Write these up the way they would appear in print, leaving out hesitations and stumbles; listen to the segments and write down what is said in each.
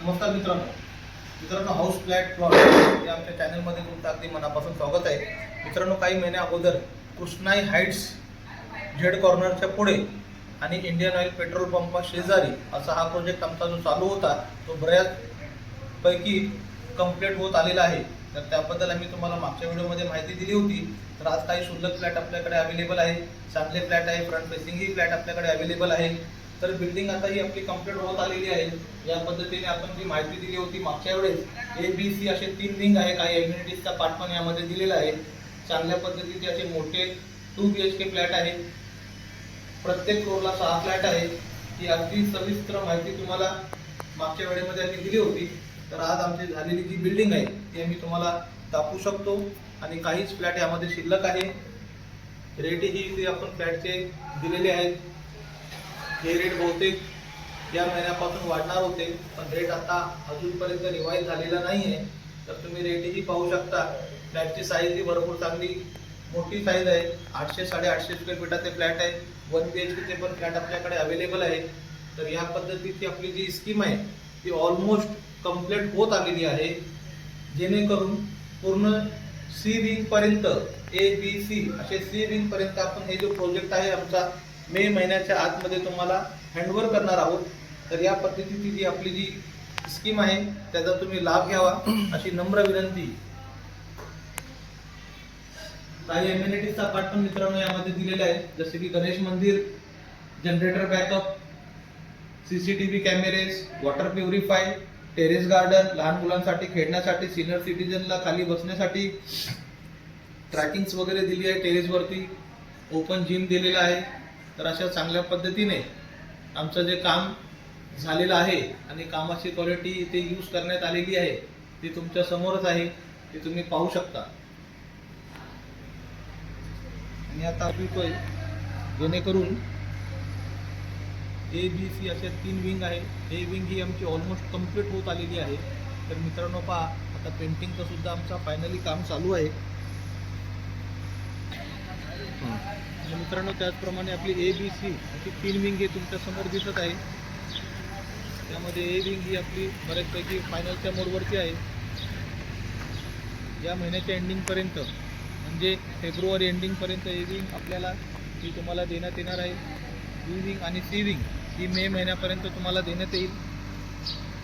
नमस्कार मित्रांनो house flat plot या आमच्या चॅनलमध्ये तुमचं अगदी मनापासून स्वागत आहे। मित्रांनो, काही महिन्या अगोदर कृष्णाई हाईट्स झेड कॉर्नरच्या पुढे आणि इंडियन ऑइल पेट्रोल पंपा शेजारी असा हा प्रोजेक्ट आमचा जो चालू होता तो बऱ्याचपैकी कंप्लीट होत आलेला आहे। तर त्याबद्दल आम्ही तुम्हाला मागच्या व्हिडिओमध्ये माहिती दिली होती। तर आज काही शुल्लक फ्लॅट आपल्याकडे अवेलेबल आहे, चांगले फ्लॅट आहे, फ्रंट फेसिंग ही फ्लॅट आपल्याकडे अवेलेबल आहे। तर बिल्डिंग आता ही आपली कंप्लीट होत आलेली आहे। या पद्धतीने आपण जी माहिती दिली होती मागच्या वेळेस ABC असे 3 विंग आहे, काही एम्युनिटीजचा पार्ट पण यामध्ये दिलेला आहे। चांगल्या पद्धतीचे असे मोठे 2 BHK फ्लॅट आहे, प्रत्येक फ्लोअरला 6 फ्लॅट आहे। ही अगदी सविस्तर माहिती तुम्हाला मागच्या वेळेमध्ये आम्ही दिली होती। तर आज आमची झालेली जी बिल्डिंग आहे ती आम्ही तुम्हाला दाखवू शकतो आणि काहीच फ्लॅट यामध्ये शिल्लक आहे। रेट ही आपण फ्लॅटचे दिलेले आहेत। हे रेट बहुतेक या महिन्यापासून वाढणार होते, पण रेट आता अजूनपर्यंत रिवाईज झालेला नाही आहे। तर तुम्ही रेटही पाहू शकता। फ्लॅटची साईज ही भरपूर चांगली मोठी साईज आहे। 800-850 स्क्वेअर फीटाचे फ्लॅट आहे। 1 BHKचे पण फ्लॅट आपल्याकडे अवेलेबल आहे। तर या पद्धतीची आपली जी स्कीम आहे ती ऑलमोस्ट कंप्लीट होत आलेली आहे, जेणेकरून पूर्ण C विंग पर्यंत ABC असे C विंग पर्यंत आपण हे जो प्रोजेक्ट आहे आमचा मे महिन्याच्या आतमध्ये तुम्हाला हँडओव्हर करणार आहोत। तर या पद्धतीची जी आपली जी स्कीम आहे त्याचा तुम्ही लाभ घ्यावा अशी नम्र विनंती। काही एम्युनिटीजचा पार्ट पण मित्रांनो यामध्ये दिलेला आहे, जसे की गणेश मंदिर, generator backup, CCTV cameras, water purify, terrace garden, लहान मुलांसाठी खेळण्यासाठी, सिनियर सिटीजनला खाली बसण्यासाठी ट्रॅकिंग्स वगैरे दिली आहे, टेरेसवरती ओपन जिम दिलेला आहे। तर अशा चांगल्या पद्धतीने आमचं जे काम झालेलं आहे आणि कामाची क्वालिटी इथे यूज करण्यात आलेली आहे ती तुमच्या समोरच आहे, ती तुम्ही पाहू शकता। आणि आता आपण जेणेकरून ABC अशा 3 विंग आहे। हे विंग ही आमची ऑलमोस्ट कंप्लीट होत आलेली आहे। तर मित्रांनो पहा, आता पेंटिंगचं सुद्धा आमचा फायनली काम चालू आहे। मित्रांनो, त्याचप्रमाणे आपली ABC अशी 3 विंग हे तुमच्या समोर दिसत आहे। त्यामध्ये A विंग ही आपली बऱ्याचपैकी फायनलच्या मोडवरती आहे। या महिन्याच्या एंडिंगपर्यंत म्हणजे फेब्रुवारी एंडिंगपर्यंत A विंग आपल्याला ही तुम्हाला देण्यात येणार आहे। B विंग आणि C विंग ही मे महिन्यापर्यंत तुम्हाला देण्यात येईल।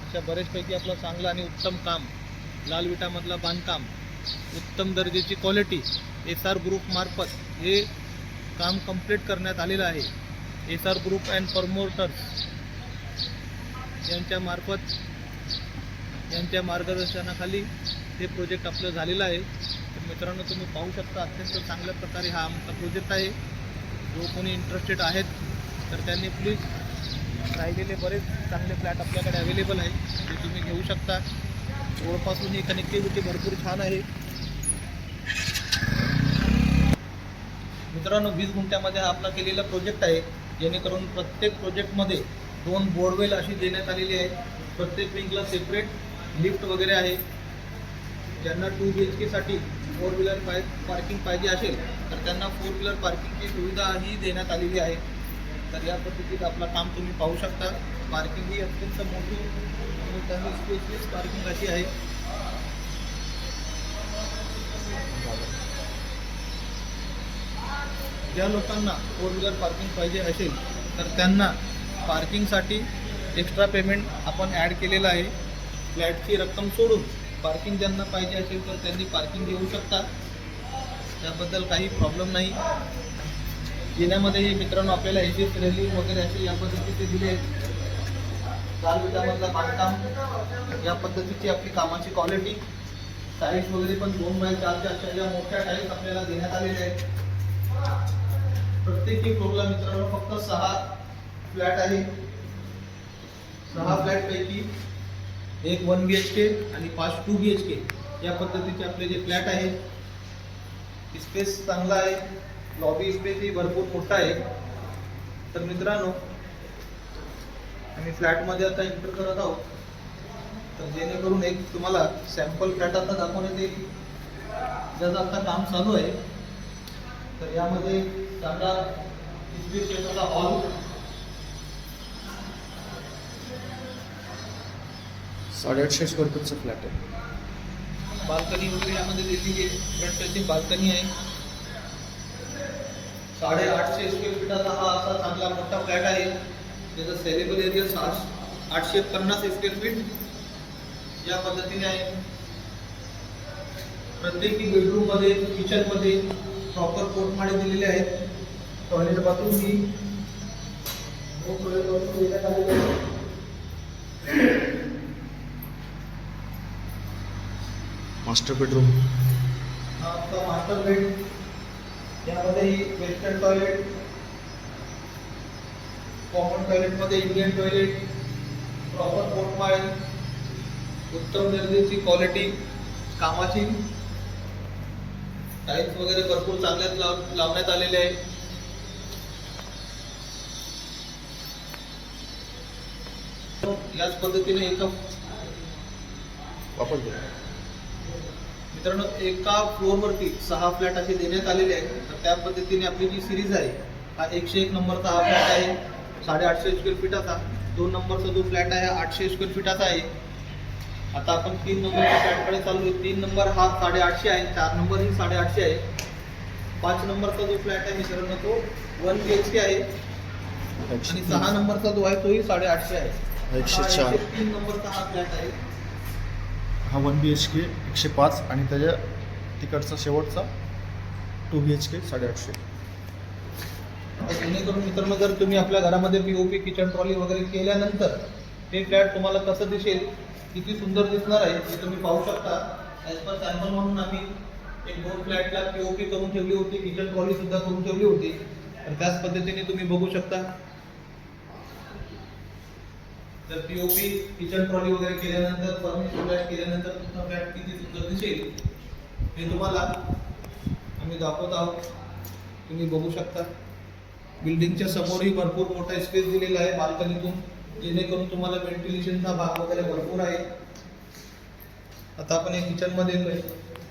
अशा बऱ्याचपैकी आपलं चांगलं आणि उत्तम काम, लाल विटामधला बांधकाम, उत्तम दर्जाची क्वालिटी SR ग्रुप मार्फत हे काम कंप्लीट करण्यात आलेलं आहे। SR ग्रुप अँड प्रमोटर्स यांच्या मार्फत यांच्या मार्गदर्शनाखाली हे प्रोजेक्ट आपलं झालेलं आहे। तर मित्रांनो, तुम्ही पाहू शकता अत्यंत चांगल्या प्रकारे हा आमचा प्रोजेक्ट आहे। जो कोणी इंटरेस्टेड आहेत तर त्यांनी प्लीज राहिलेले बरेच चांगले फ्लॅट आपल्याकडे अवेलेबल आहे, ते तुम्ही घेऊ शकता। रोडपासून ही कनेक्टिव्हिटी भरपूर छान आहे। मित्रांनो, 20 गुंठ्यामध्ये हा आपला केलेला प्रोजेक्ट आहे, जेणेकरून प्रत्येक प्रोजेक्टमध्ये 2 बोरवेल अशी देण्यात आलेली आहे। प्रत्येक विंगला सेपरेट लिफ्ट वगैरे आहे। ज्यांना 2 BHK साठी 4 व्हीलर पार्किंग पाहिजे असेल तर त्यांना 4 व्हीलर पार्किंगची सुविधाही देण्यात आलेली आहे। तर या पद्धतीत आपलं काम तुम्ही पाहू शकता। पार्किंग ही अत्यंत मोठी आणि त्यामुळे स्पेशियस पार्किंग अशी आहे। ज्या लोकांना 4 व्हीलर पार्किंग पाहिजे असेल तर त्यांना पार्किंगसाठी एक्स्ट्रा पेमेंट आपण ॲड केलेलं आहे। फ्लॅटची रक्कम सोडून पार्किंग ज्यांना पाहिजे असेल तर त्यांनी पार्किंग घेऊ शकता, त्याबद्दल काही प्रॉब्लेम नाही। येण्यामध्येही मित्रांनो आपल्याला एजीस रेलिंग वगैरे असे या पद्धतीचे दिले आहेत। लाल विटामधला बांधकाम, या पद्धतीची आपली कामाची क्वालिटी, टाईल्स वगैरे पण 2x4च्या अशा या मोठ्या टाईल्स आपल्याला देण्यात आलेल्या आहेत। प्रत्येक फ्लोअरला मित्रांनो फक्त 6 फ्लॅट आहे। 6 फ्लॅटपैकी एक 1 BHK आणि 5 2 BHK या पद्धतीचे आपले जे फ्लॅट आहेत। स्पेस चांगला आहे, लॉबी स्पेस ही भरपूर मोठा आहे। तर मित्रांनो, आम्ही फ्लॅटमध्ये आता एंटर करत आहोत, तर जेणेकरून एक तुम्हाला सॅम्पल फ्लॅट आता दाखवण्यात येईल ज्याचं आता काम चालू आहे। तर यामध्ये चांगला हॉल, 850 स्क्वेअर फीटचा फ्लॅट आहे. बाल्कनी वगैरे यामध्ये दिलेली आहे. फ्रंट फेसिंग बाल्कनी आहे. 850 स्क्वेअर फीटाचा हा असा चांगला मोठा फ्लॅट आहे. त्याचा सेलेबल एरिया 850 स्क्वेअर फीट या पद्धतीने आहे. प्रत्येकी बेडरूम मध्ये किचन मध्ये प्रॉपर पोटमाळे दिलेले आहेत. टॉयलेट बाथरूम ही टॉयलेट बाथरूम देण्यात आलेले आहे. Master bedroom. हा आपला मास्टर बेड. यामध्येही वेस्टर्न टॉयलेट, कॉमन टॉयलेटमध्ये इंडियन टॉयलेट, प्रॉपर पोटमाळे, उत्तम दर्जाची क्वालिटी, कामाची टाईल्स वगैरे भरपूर चांगल्यात लावण्यात आलेले आहे. याच पद्धतीने मित्रांनो एका फ्लोअरवरती 6 फ्लॅट असे देण्यात आलेले आहेत. तर त्या पद्धतीने आपली जी सिरीज आहे हा 101 नंबरचा हा फ्लॅट आहे 850 स्क्वेअर फीटाचा. 2 नंबरचा जो फ्लॅट आहे 800 स्क्वेअर फीटाचा आहे. आता आपण 3 नंबरच्या फ्लॅटकडे चालू आहे. 3 नंबर हा 850 आहे. 4 नंबर ही 850 आहे. 5 नंबरचा जो फ्लॅट आहे मित्रांनो तो 1 BHK आहे आणि 6 नंबरचा जो आहे तोही 850 आहे. 104. 3 नंबरचा हा फ्लॅट आहे. हा 1 BHK 105 आणि त्याच्या तिकडचा शेवटचा 2 BHK 850. जेणेकरून मित्रांनो जर तुम्ही आपल्या घरामध्ये POP किचन ट्रॉली वगैरे केल्यानंतर ते फ्लॅट तुम्हाला कसं दिसेल, किती सुंदर दिसणार आहे हे तुम्ही पाहू शकता. ॲज पर सॅम्पल म्हणून आम्ही 1-2 फ्लॅटला POP करून ठेवली होती, किचन ट्रॉली सुद्धा करून ठेवली होती. तर त्याच पद्धतीने तुम्ही बघू शकता. जर POP किचन ट्रॉली वगैरे केल्यानंतर फर्निचर फ्लॅट केल्यानंतर तुमचा फ्लॅट किती सुंदर दिसेल हे तुम्हाला आम्ही दाखवत आहोत. तुम्ही बघू शकता. बिल्डिंगच्या समोरही भरपूर मोठा स्पेस दिलेला आहे बाल्कनीतून, जेणेकरून तुम्हाला व्हेंटिलेशनचा भाग वगैरे भरपूर आहे. आता आपण एक किचन मध्ये येतोय.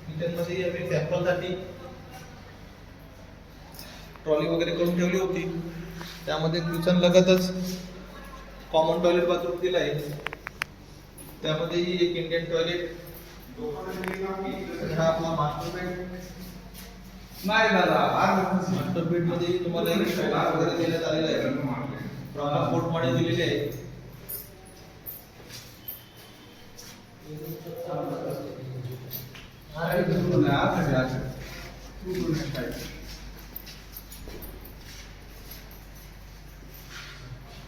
किचन मध्ये आम्ही सॅम्पलसाठी ट्रॉली वगैरे करून ठेवली होती. त्यामध्ये किचन लगतच कॉमन टॉयलेट बाथरूम दिला आहे. त्यामध्येही एक इंडियन टॉयलेट. हा आपला मास्टर बेड. मास्टर बेड मध्ये तुम्हाला एक शॉवर वगैरे देण्यात आलेला आहे. प्रॉपर पोटमाळे दिलेले आहे.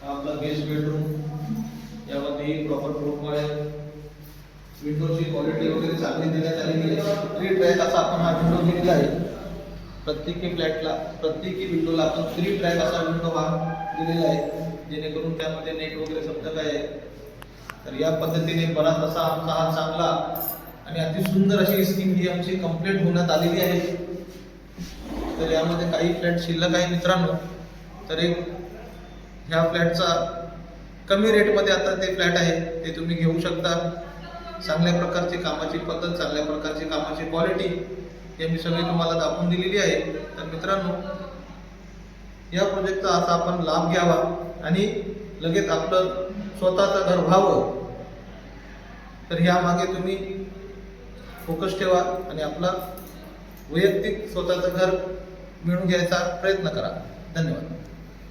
आपला गेस्ट बेडरूम. यामध्ये प्रॉपर पोटमाळे, विंडोची क्वालिटी वगैरे चांगली देण्यात आलेली आहे. 3 ट्रॅक असा आपण हा विंडो दिलेला आहे. प्रत्येकी फ्लॅटला प्रत्येकी विंडोला आपण 3 ट्रॅक असा विंडो हा दिलेला आहे, जेणेकरून त्यामध्ये नेट वगैरे समजत आहे. तर या पद्धतीने बराच असा आमचा हा चांगला आणि अतिसुंदर अशी स्कीम ही आमची कंप्लीट होण्यात आलेली आहे. तर यामध्ये काही फ्लॅट शिल्लक आहे मित्रांनो. तर एक ह्या फ्लॅटचा कमी रेटमध्ये आता ते फ्लॅट आहे ते तुम्ही घेऊ शकता. चांगल्या प्रकारची कामाची पद्धत, चांगल्या प्रकारची कामाची क्वालिटी हे मी सगळी तुम्हाला दाखवून दिलेली आहे. तर मित्रांनो या प्रोजेक्टचा असा आपण लाभ घ्यावा आणि लगेच आपलं स्वतःचं घर व्हावं. तर ह्यामागे तुम्ही फोकस ठेवा आणि आपला वैयक्तिक स्वतःचं घर मिळवून घ्यायचा प्रयत्न करा. धन्यवाद.